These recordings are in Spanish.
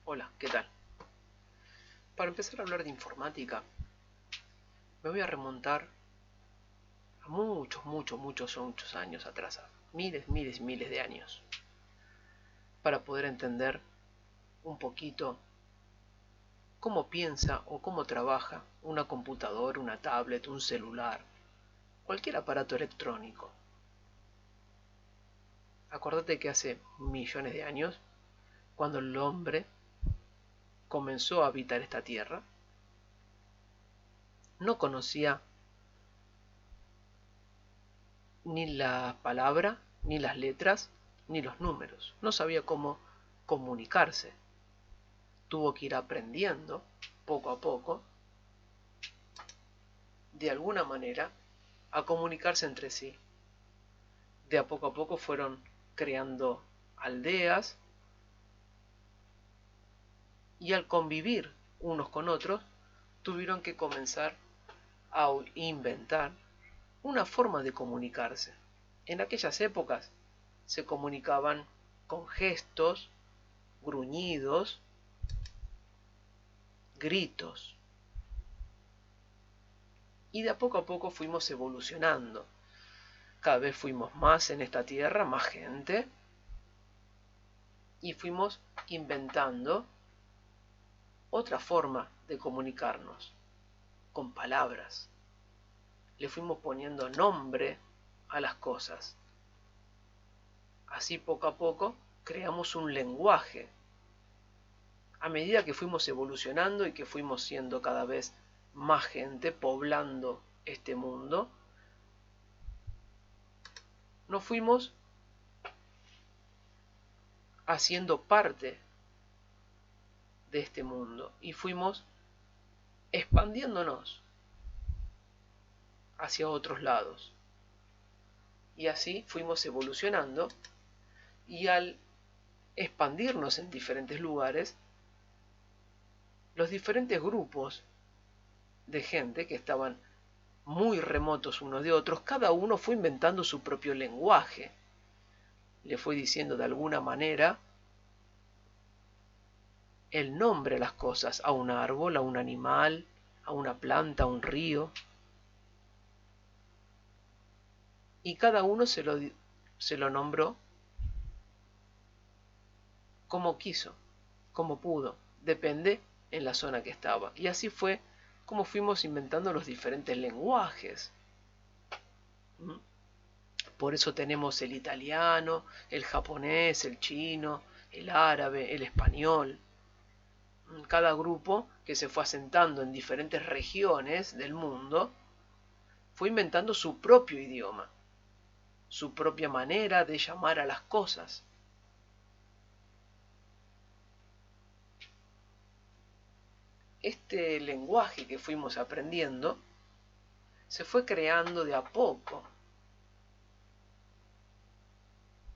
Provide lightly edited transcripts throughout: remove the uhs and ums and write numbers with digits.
Hola, ¿qué tal? Para empezar a hablar de informática, me voy a remontar a muchos años atrás, a miles y miles de años, para poder entender un poquito cómo piensa o cómo trabaja una computadora, una tablet, un celular, cualquier aparato electrónico. Acordate que hace millones de años, cuando el hombre comenzó a habitar esta tierra, no conocía ni la palabra, ni las letras, ni los números. No sabía cómo comunicarse. Tuvo que ir aprendiendo, poco a poco, de alguna manera, a comunicarse entre sí. De a poco fueron creando aldeas y al convivir unos con otros, tuvieron que comenzar a inventar una forma de comunicarse. En aquellas épocas se comunicaban con gestos, gruñidos, gritos. Y de a poco fuimos evolucionando. Cada vez fuimos más en esta tierra, más gente. Y fuimos inventando otra forma de comunicarnos, con palabras. Le fuimos poniendo nombre a las cosas. Así poco a poco creamos un lenguaje. A medida que fuimos evolucionando y que fuimos siendo cada vez más gente poblando este mundo, nos fuimos haciendo parte de este mundo y fuimos expandiéndonos hacia otros lados. Y así fuimos evolucionando y al expandirnos en diferentes lugares, los diferentes grupos de gente que estaban muy remotos unos de otros, cada uno fue inventando su propio lenguaje. Le fue diciendo de alguna manera el nombre a las cosas, a un árbol, a un animal, a una planta, a un río. Y cada uno se lo nombró como quiso, como pudo, depende en la zona que estaba. Y así fue como fuimos inventando los diferentes lenguajes. Por eso tenemos el italiano, el japonés, el chino, el árabe, el español. Cada grupo que se fue asentando en diferentes regiones del mundo fue inventando su propio idioma, su propia manera de llamar a las cosas. Este lenguaje que fuimos aprendiendo se fue creando de a poco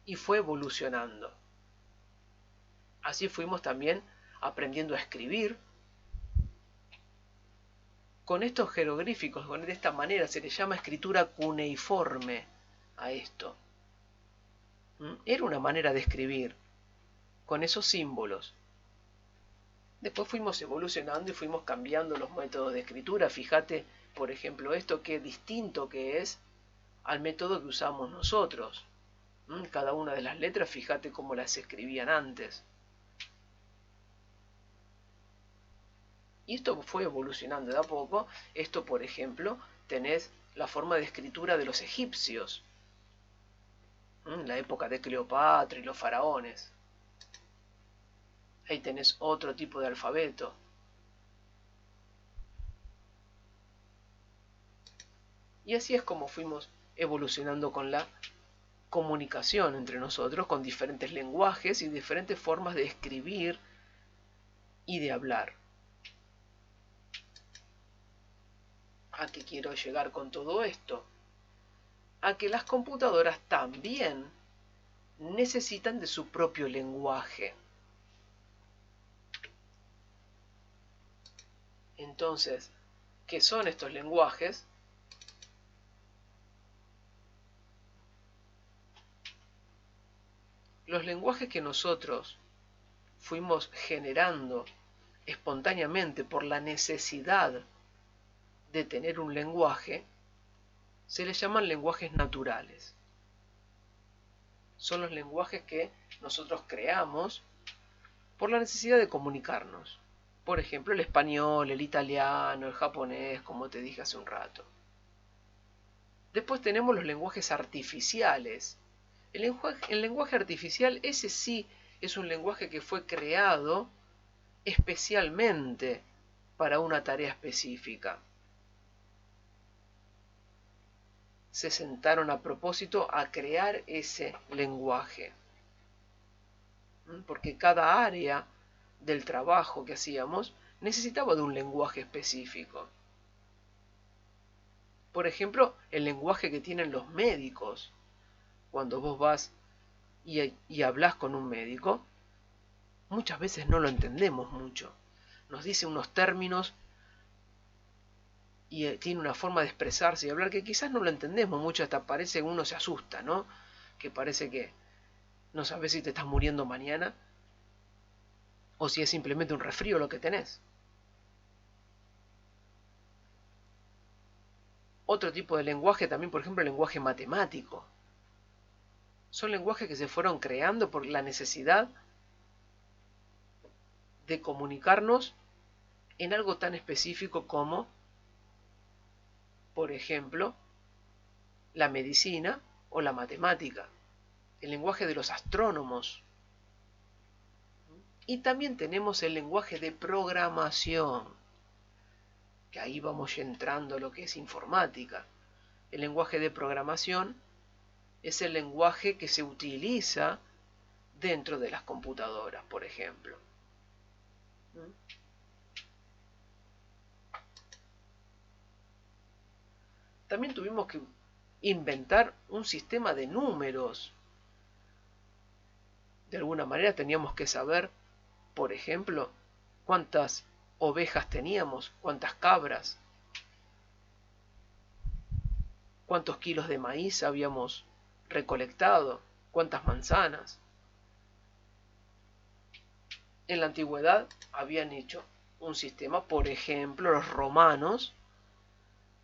y fue evolucionando. Así fuimos también aprendiendo a escribir con estos jeroglíficos, de esta manera se le llama escritura cuneiforme a esto. Era una manera de escribir con esos símbolos. Después fuimos evolucionando y fuimos cambiando los métodos de escritura. Fíjate, por ejemplo, esto qué distinto que es al método que usamos nosotros. Cada una de las letras, fíjate cómo las escribían antes. Y esto fue evolucionando de a poco. Esto, por ejemplo, tenés la forma de escritura de los egipcios. La época de Cleopatra y los faraones. Ahí tenés otro tipo de alfabeto. Y así es como fuimos evolucionando con la comunicación entre nosotros, con diferentes lenguajes y diferentes formas de escribir y de hablar. ¿A qué quiero llegar con todo esto? A que las computadoras también necesitan de su propio lenguaje. Entonces, ¿qué son estos lenguajes? Los lenguajes que nosotros fuimos generando espontáneamente por la necesidad de tener un lenguaje, se les llaman lenguajes naturales. Son los lenguajes que nosotros creamos por la necesidad de comunicarnos. Por ejemplo, el español, el italiano, el japonés, como te dije hace un rato. Después tenemos los lenguajes artificiales. El lenguaje artificial, ese sí es un lenguaje que fue creado especialmente para una tarea específica. Se sentaron a propósito a crear ese lenguaje. Porque cada área del trabajo que hacíamos necesitaba de un lenguaje específico. Por ejemplo, el lenguaje que tienen los médicos. Cuando vos vas y hablas con un médico, muchas veces no lo entendemos mucho. Nos dice unos términos y tiene una forma de expresarse y hablar que quizás no lo entendemos mucho, hasta parece que uno se asusta, ¿no? Que parece que no sabes si te estás muriendo mañana o si es simplemente un resfrío lo que tenés. Otro tipo de lenguaje también, por ejemplo, el lenguaje matemático. Son lenguajes que se fueron creando por la necesidad de comunicarnos en algo tan específico como, por ejemplo, la medicina o la matemática, el lenguaje de los astrónomos. Y también tenemos el lenguaje de programación, que ahí vamos entrando a lo que es informática. El lenguaje de programación es el lenguaje que se utiliza dentro de las computadoras, por ejemplo. También tuvimos que inventar un sistema de números. De alguna manera teníamos que saber, por ejemplo, cuántas ovejas teníamos, cuántas cabras, cuántos kilos de maíz habíamos recolectado, cuántas manzanas. En la antigüedad habían hecho un sistema, por ejemplo, los romanos,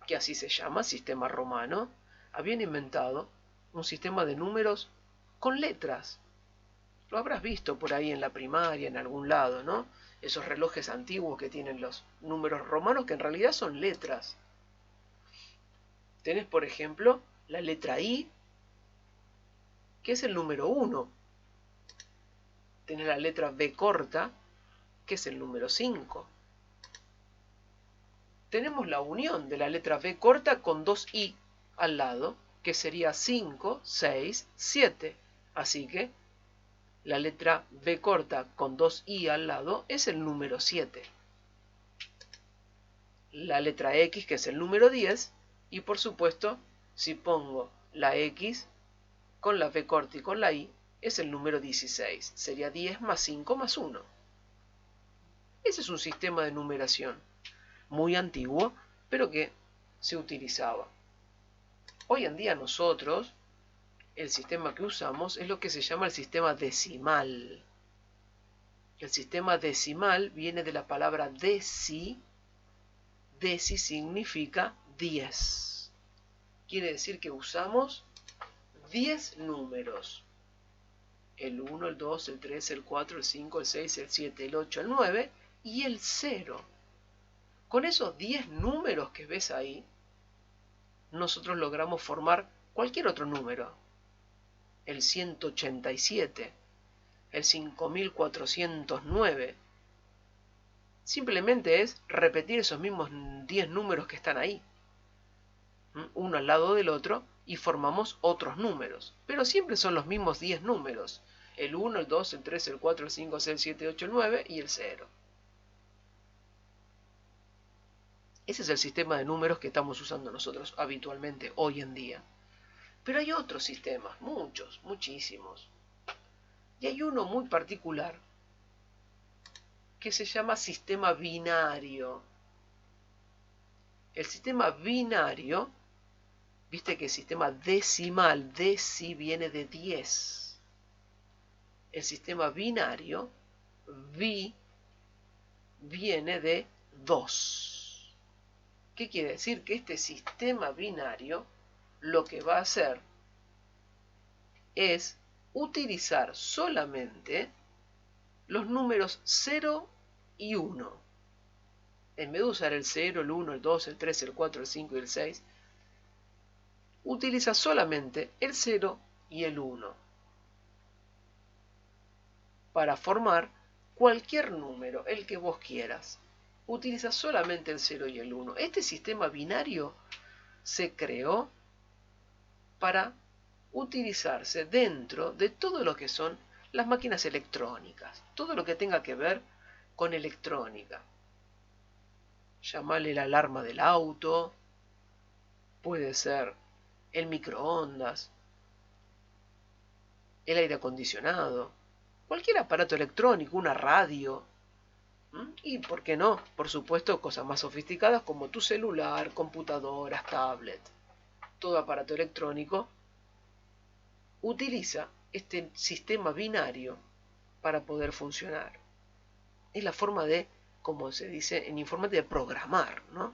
que así se llama, sistema romano, habían inventado un sistema de números con letras. Lo habrás visto por ahí en la primaria, en algún lado, ¿no? Esos relojes antiguos que tienen los números romanos, que en realidad son letras. Tenés, por ejemplo, la letra I, que es el número 1. Tenés la letra B corta, que es el número 5. Tenemos la unión de la letra B corta con dos I al lado, que sería 5, 6, 7. Así que la letra B corta con dos I al lado es el número 7. La letra X, que es el número 10. Y por supuesto, si pongo la X con la B corta y con la I, es el número 16. Sería 10 más 5 más 1. Ese es un sistema de numeración muy antiguo, pero que se utilizaba. Hoy en día nosotros, el sistema que usamos es lo que se llama el sistema decimal. El sistema decimal viene de la palabra deci. Deci significa 10. Quiere decir que usamos 10 números. El 1, el 2, el 3, el 4, el 5, el 6, el 7, el 8, el 9 y el 0. Con esos 10 números que ves ahí, nosotros logramos formar cualquier otro número. El 187, el 5409. Simplemente es repetir esos mismos 10 números que están ahí, uno al lado del otro, y formamos otros números. Pero siempre son los mismos 10 números. El 1, el 2, el 3, el 4, el 5, el 6, el 7, el 8, el 9 y el 0. Ese es el sistema de números que estamos usando nosotros habitualmente hoy en día. Pero hay otros sistemas, muchos, muchísimos. Y hay uno muy particular que se llama sistema binario. El sistema binario, viste que el sistema decimal, deci viene de 10. El sistema binario bi viene de 2. ¿Qué quiere decir? Que este sistema binario lo que va a hacer es utilizar solamente los números 0 y 1. En vez de usar el 0, el 1, el 2, el 3, el 4, el 5 y el 6, utiliza solamente el 0 y el 1 para formar cualquier número, el que vos quieras. Utiliza solamente el 0 y el 1. Este sistema binario se creó para utilizarse dentro de todo lo que son las máquinas electrónicas, todo lo que tenga que ver con electrónica. Llamarle la alarma del auto, puede ser el microondas, el aire acondicionado, cualquier aparato electrónico, una radio, y, ¿por qué no? Por supuesto, cosas más sofisticadas como tu celular, computadoras, tablet. Todo aparato electrónico utiliza este sistema binario para poder funcionar. Es la forma de, como se dice en informática, de programar, ¿no?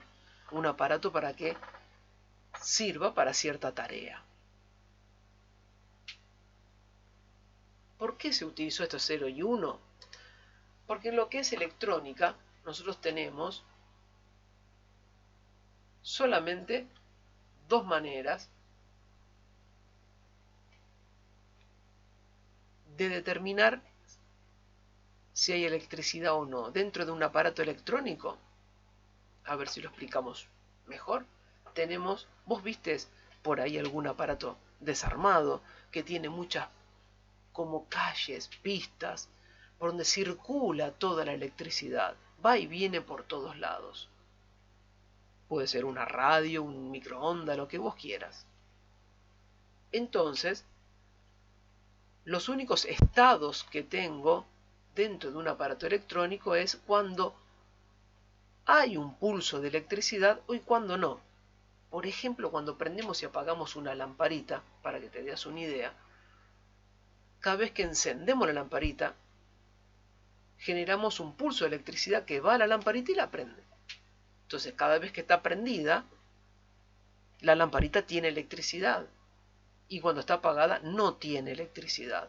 Un aparato para que sirva para cierta tarea. ¿Por qué se utilizó estos 0 y 1? Porque en lo que es electrónica, nosotros tenemos solamente dos maneras de determinar si hay electricidad o no dentro de un aparato electrónico. A ver si lo explicamos mejor. Vos vistes por ahí algún aparato desarmado que tiene muchas como calles, pistas, por donde circula toda la electricidad, va y viene por todos lados. Puede ser una radio, un microondas, lo que vos quieras. Entonces, los únicos estados que tengo dentro de un aparato electrónico es cuando hay un pulso de electricidad y cuando no. Por ejemplo, cuando prendemos y apagamos una lamparita, para que te des una idea, cada vez que encendemos la lamparita, generamos un pulso de electricidad que va a la lamparita y la prende. Entonces, cada vez que está prendida, la lamparita tiene electricidad. Y cuando está apagada, no tiene electricidad.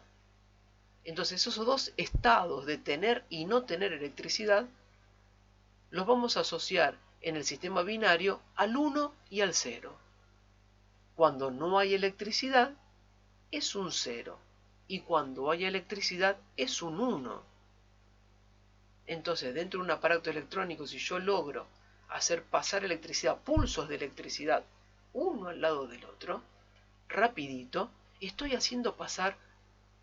Entonces, esos dos estados de tener y no tener electricidad, los vamos a asociar en el sistema binario al 1 y al 0. Cuando no hay electricidad, es un 0. Y cuando hay electricidad, es un 1. Entonces, dentro de un aparato electrónico, si yo logro hacer pasar electricidad, pulsos de electricidad, uno al lado del otro, rapidito, estoy haciendo pasar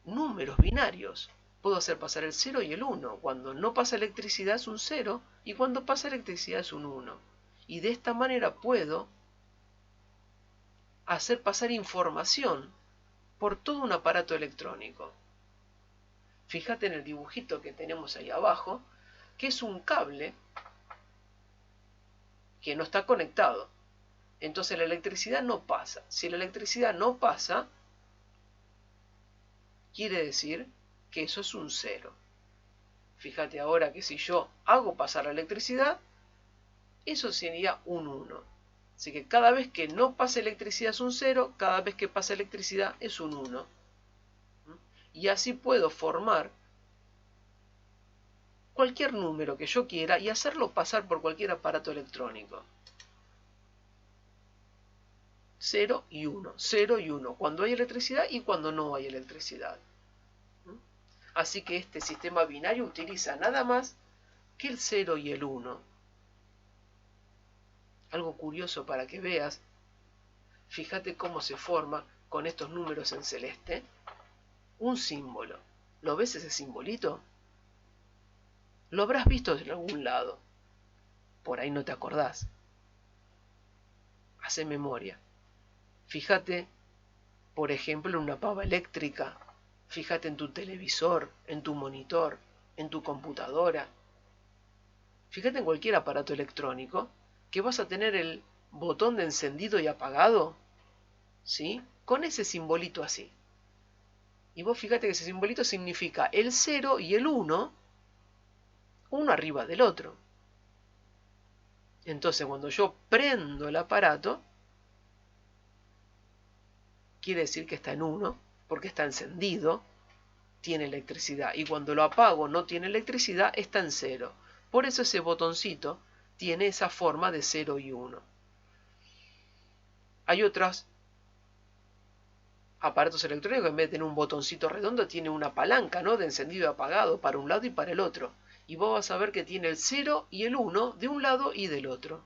números binarios. Puedo hacer pasar el 0 y el 1. Cuando no pasa electricidad es un 0 y cuando pasa electricidad es un 1. Y de esta manera puedo hacer pasar información por todo un aparato electrónico. Fíjate en el dibujito que tenemos ahí abajo, que es un cable que no está conectado. Entonces la electricidad no pasa. Si la electricidad no pasa, quiere decir que eso es un 0. Fíjate ahora que si yo hago pasar la electricidad, eso sería un 1. Así que cada vez que no pasa electricidad es un 0, cada vez que pasa electricidad es un 1. Y así puedo formar cualquier número que yo quiera y hacerlo pasar por cualquier aparato electrónico. 0 y 1, 0 y 1, cuando hay electricidad y cuando no hay electricidad. Así que este sistema binario utiliza nada más que el 0 y el 1. Algo curioso para que veas, fíjate cómo se forma con estos números en celeste un símbolo. ¿Lo ves ese simbolito? Lo habrás visto en algún lado. Por ahí no te acordás. Hace memoria. Fíjate, por ejemplo, en una pava eléctrica. Fíjate en tu televisor, en tu monitor, en tu computadora. Fíjate en cualquier aparato electrónico que vas a tener el botón de encendido y apagado, ¿sí? Con ese simbolito así. Y vos fíjate que ese simbolito significa el 0 y el 1 uno arriba del otro. Entonces cuando yo prendo el aparato, quiere decir que está en 1, porque está encendido, tiene electricidad. Y cuando lo apago no tiene electricidad, está en 0. Por eso ese botoncito tiene esa forma de 0 y 1. Hay otros aparatos electrónicos que en vez de tener un botoncito redondo tiene una palanca, ¿no?, de encendido y apagado para un lado y para el otro. Y vos vas a ver que tiene el 0 y el 1 de un lado y del otro,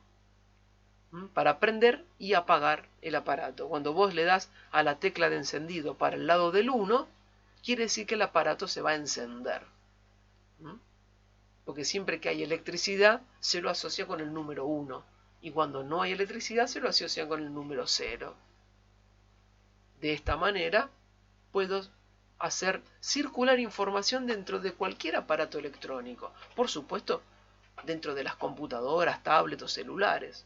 para prender y apagar el aparato. Cuando vos le das a la tecla de encendido para el lado del 1, quiere decir que el aparato se va a encender. Porque siempre que hay electricidad se lo asocia con el número 1. Y cuando no hay electricidad se lo asocia con el número 0. De esta manera puedo hacer circular información dentro de cualquier aparato electrónico. Por supuesto, dentro de las computadoras, tablets o celulares.